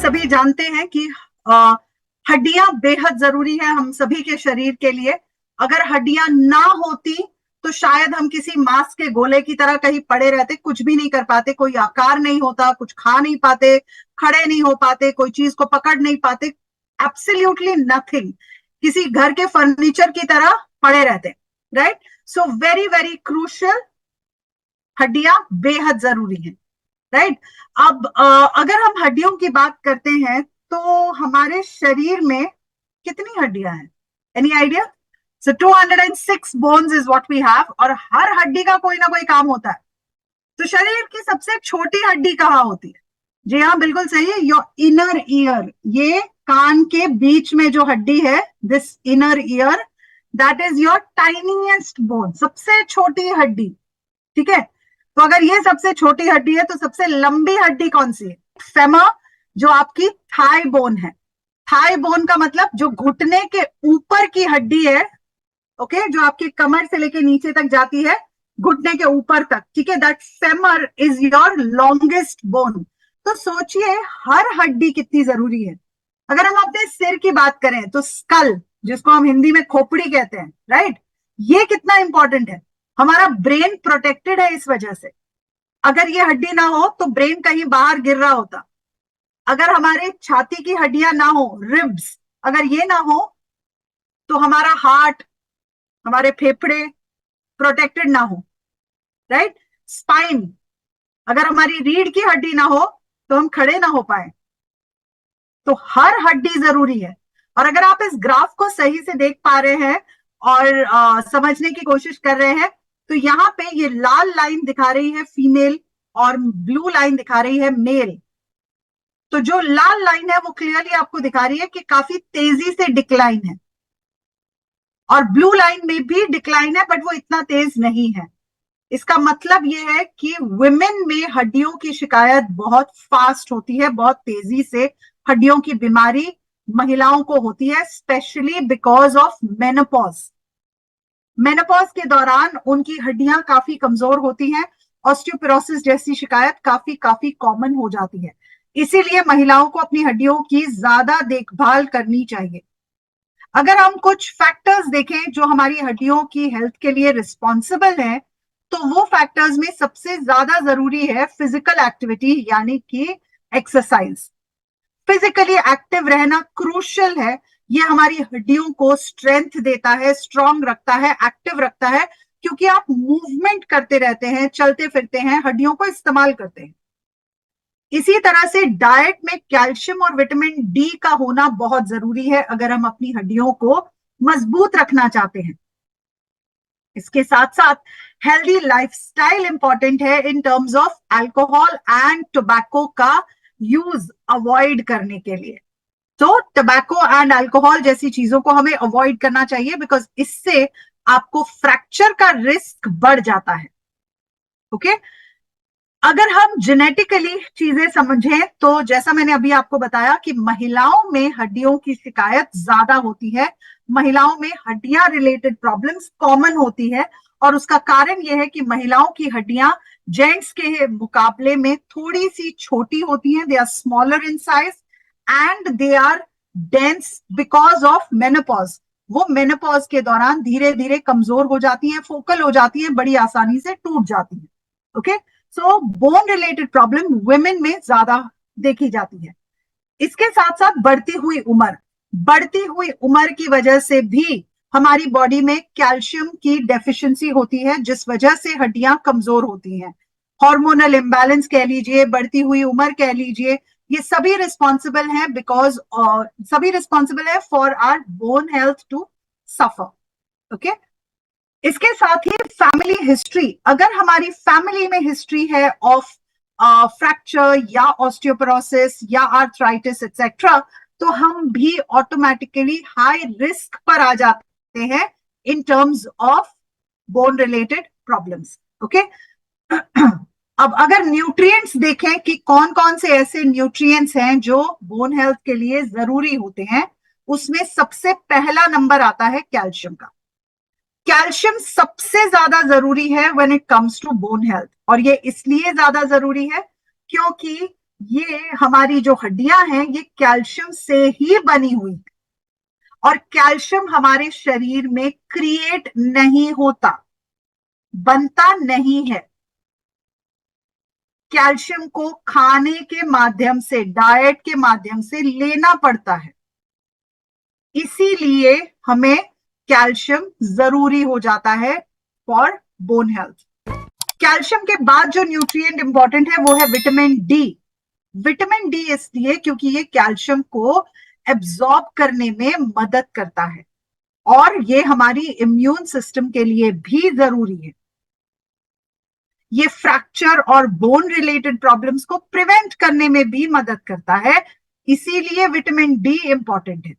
सभी जानते हैं कि हड्डियां बेहद जरूरी है हम सभी के शरीर के लिए। अगर हड्डियां ना होती तो शायद हम किसी मांस के गोले की तरह कहीं पड़े रहते, कुछ भी नहीं कर पाते, कोई आकार नहीं होता, कुछ खा नहीं पाते, खड़े नहीं हो पाते, कोई चीज को पकड़ नहीं पाते, एब्सोल्युटली नथिंग, किसी घर के फर्नीचर की तरह पड़े रहते। Right? So very very crucial, हड्डियां बेहद जरूरी है। राइट? अब अगर हम हड्डियों की बात करते हैं तो हमारे शरीर में कितनी हड्डियां हैं? Any idea? So 206 bones is what we have, और हर हड्डी का कोई ना कोई काम होता है। तो शरीर की सबसे छोटी हड्डी कहाँ होती है? जी हाँ, बिल्कुल सही है, योर इनर ईयर। ये कान के बीच में जो हड्डी है, this inner ear, that is your tiniest bone, सबसे छोटी हड्डी। ठीक है? तो अगर ये सबसे छोटी हड्डी है तो सबसे लंबी हड्डी कौन सी है? फेमर, जो आपकी थाई बोन है। थाई बोन का मतलब जो घुटने के ऊपर की हड्डी है, ओके, जो आपकी कमर से लेके नीचे तक जाती है, घुटने के ऊपर तक। ठीक है? That femur is your longest bone. तो सोचिए हर हड्डी कितनी जरूरी है। अगर हम अपने सिर की बात करें तो स्कल, जिसको हम हिंदी में खोपड़ी कहते हैं, राइट, ये कितना इंपॉर्टेंट है। हमारा ब्रेन प्रोटेक्टेड है इस वजह से। अगर ये हड्डी ना हो तो ब्रेन कहीं बाहर गिर रहा होता। अगर हमारे छाती की हड्डियां ना हो, रिब्स, अगर ये ना हो तो हमारा हार्ट, हमारे फेफड़े प्रोटेक्टेड ना हो। राइट? स्पाइन, अगर हमारी रीढ़ की हड्डी ना हो तो हम खड़े ना हो पाए। तो हर हड्डी जरूरी है। और अगर आप इस ग्राफ को सही से देख पा रहे हैं और समझने की कोशिश कर रहे हैं, तो यहाँ पे ये लाल लाइन दिखा रही है फीमेल और ब्लू लाइन दिखा रही है मेल। तो जो लाल लाइन है वो क्लियरली आपको दिखा रही है कि काफी तेजी से डिक्लाइन है, और ब्लू लाइन में भी डिक्लाइन है बट वो इतना तेज नहीं है। इसका मतलब ये है कि वुमेन में हड्डियों की शिकायत बहुत फास्ट होती है, बहुत तेजी से हड्डियों की बीमारी महिलाओं को होती है, specially because of menopause. Menopause के दौरान उनकी हड्डियां काफी कमजोर होती हैं, ऑस्टियोपोरोसिस जैसी शिकायत काफी काफी कॉमन हो जाती है। इसीलिए महिलाओं को अपनी हड्डियों की ज्यादा देखभाल करनी चाहिए। अगर हम कुछ फैक्टर्स देखें जो हमारी हड्डियों की हेल्थ के लिए रिस्पॉन्सिबल हैं, तो वो फैक्टर्स में सबसे ज्यादा जरूरी है फिजिकल एक्टिविटी, यानी कि एक्सरसाइज। फिजिकली एक्टिव रहना क्रूशियल है। ये हमारी हड्डियों को स्ट्रेंथ देता है, स्ट्रांग रखता है, एक्टिव रखता है, क्योंकि आप मूवमेंट करते रहते हैं, चलते फिरते हैं, हड्डियों को इस्तेमाल करते हैं। इसी तरह से डाइट में कैल्शियम और विटामिन डी का होना बहुत जरूरी है अगर हम अपनी हड्डियों को मजबूत रखना चाहते हैं। इसके साथ साथ हेल्दी लाइफस्टाइल इंपॉर्टेंट है in terms of alcohol and tobacco का यूज अवॉइड करने के लिए। तो टोबैको एंड अल्कोहल जैसी चीजों को हमें अवॉइड करना चाहिए, बिकॉज इससे आपको फ्रैक्चर का रिस्क बढ़ जाता है। ओके? अगर हम जेनेटिकली चीजें समझें तो जैसा मैंने अभी आपको बताया कि महिलाओं में हड्डियों की शिकायत ज्यादा होती है, महिलाओं में हड्डियां रिलेटेड प्रॉब्लम्स कॉमन होती है, और उसका कारण यह है कि महिलाओं की हड्डियां जेंट्स के मुकाबले में थोड़ी सी छोटी होती हैं। They are smaller in size and they are dense because of menopause. वो मेनोपॉज के दौरान धीरे धीरे कमजोर हो जाती हैं, फोकल हो जाती हैं, बड़ी आसानी से टूट जाती हैं। ओके? सो बोन रिलेटेड प्रॉब्लम वुमेन में ज्यादा देखी जाती है। इसके साथ साथ बढ़ती हुई उम्र की वजह से भी हमारी बॉडी में कैल्शियम की डेफिशिएंसी होती है, जिस वजह से हड्डियां कमजोर होती हैं। हार्मोनल इम्बैलेंस कह लीजिए, बढ़ती हुई उम्र कह लीजिए, ये सभी रिस्पॉन्सिबल हैं बिकॉज सभी रिस्पॉन्सिबल है for our bone health to suffer. Okay? इसके साथ ही फैमिली हिस्ट्री, अगर हमारी फैमिली में हिस्ट्री है ऑफ फ्रैक्चर या ऑस्टियोपोरोसिस या आर्थराइटिस एक्सेट्रा, तो हम भी ऑटोमेटिकली हाई रिस्क पर आ जाते हैं in terms of bone related problems. Okay? अब अगर न्यूट्रिएंट्स देखें कि कौन कौन से ऐसे न्यूट्रिएंट्स हैं जो बोन हेल्थ के लिए जरूरी होते हैं, उसमें सबसे पहला नंबर आता है कैल्शियम का। कैल्शियम सबसे ज्यादा जरूरी है when it comes to bone health, और ये इसलिए ज्यादा जरूरी है क्योंकि ये हमारी जो हड्डियां हैं ये कैल्शियम से ही बनी हुई है, और कैल्शियम हमारे शरीर में क्रिएट नहीं होता, बनता नहीं है। कैल्शियम को खाने के माध्यम से, डाइट के माध्यम से लेना पड़ता है। इसीलिए हमें कैल्शियम जरूरी हो जाता है फॉर बोन हेल्थ। कैल्शियम के बाद जो न्यूट्रिएंट इंपॉर्टेंट है वो है विटामिन डी। विटामिन डी इसलिए क्योंकि ये कैल्शियम को एब्जॉर्ब करने में मदद करता है, और ये हमारी इम्यून सिस्टम के लिए भी जरूरी है। ये फ्रैक्चर और बोन रिलेटेड प्रॉब्लम्स को प्रिवेंट करने में भी मदद करता है, इसीलिए विटामिन डी इंपॉर्टेंट है।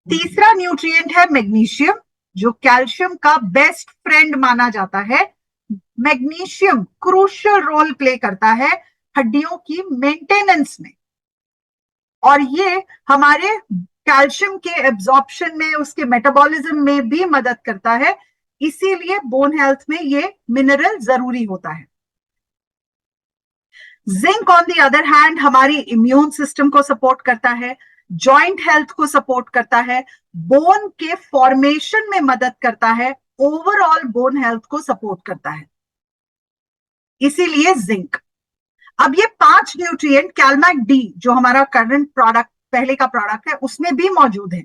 तीसरा न्यूट्रिएंट है मैग्नीशियम, जो कैल्शियम का बेस्ट फ्रेंड माना जाता है। मैग्नीशियम क्रूशियल रोल प्ले करता है हड्डियों की मेंटेनेंस में, और ये हमारे कैल्शियम के एब्जॉर्प्शन में, उसके मेटाबॉलिज्म में भी मदद करता है, इसीलिए बोन हेल्थ में ये मिनरल जरूरी होता है। Zinc on the other hand हमारी इम्यून सिस्टम को सपोर्ट करता है, जॉइंट हेल्थ को सपोर्ट करता है, बोन के फॉर्मेशन में मदद करता है, ओवरऑल बोन हेल्थ को सपोर्ट करता है, इसीलिए जिंक। अब ये 5 न्यूट्रिएंट कैलमैक डी जो हमारा करंट प्रोडक्ट, पहले का प्रोडक्ट है, उसमें भी मौजूद है,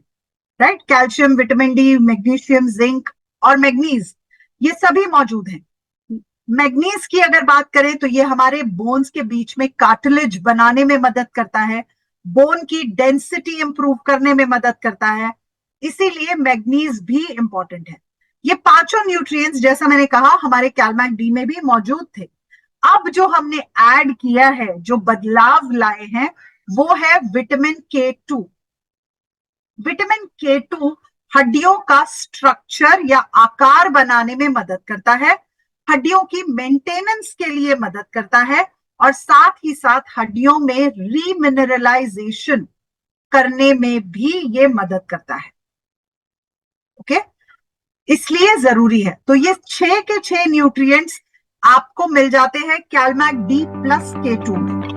right. Calcium, vitamin D, magnesium, zinc और मैग्नीज, ये सभी मौजूद हैं। मैग्नीज की अगर बात करें तो ये हमारे बोन्स के बीच में कार्टिलेज बनाने में मदद करता है, बोन की डेंसिटी इंप्रूव करने में मदद करता है, इसीलिए मैग्नीज भी इंपॉर्टेंट है। ये पांचों न्यूट्रिएंट्स जैसा मैंने कहा हमारे कैलमैक डी में भी मौजूद थे। अब जो हमने ऐड किया है, जो बदलाव लाए हैं, वो है विटामिन K2। विटामिन K2 हड्डियों का स्ट्रक्चर या आकार बनाने में मदद करता है, हड्डियों की मेंटेनेंस के लिए मदद करता है, और साथ ही साथ हड्डियों में रीमिनरलाइजेशन करने में भी ये मदद करता है। ओके, इसलिए जरूरी है। तो ये 6 के 6 न्यूट्रिएंट्स आपको मिल जाते हैं कैलमैक डी प्लस K2 में।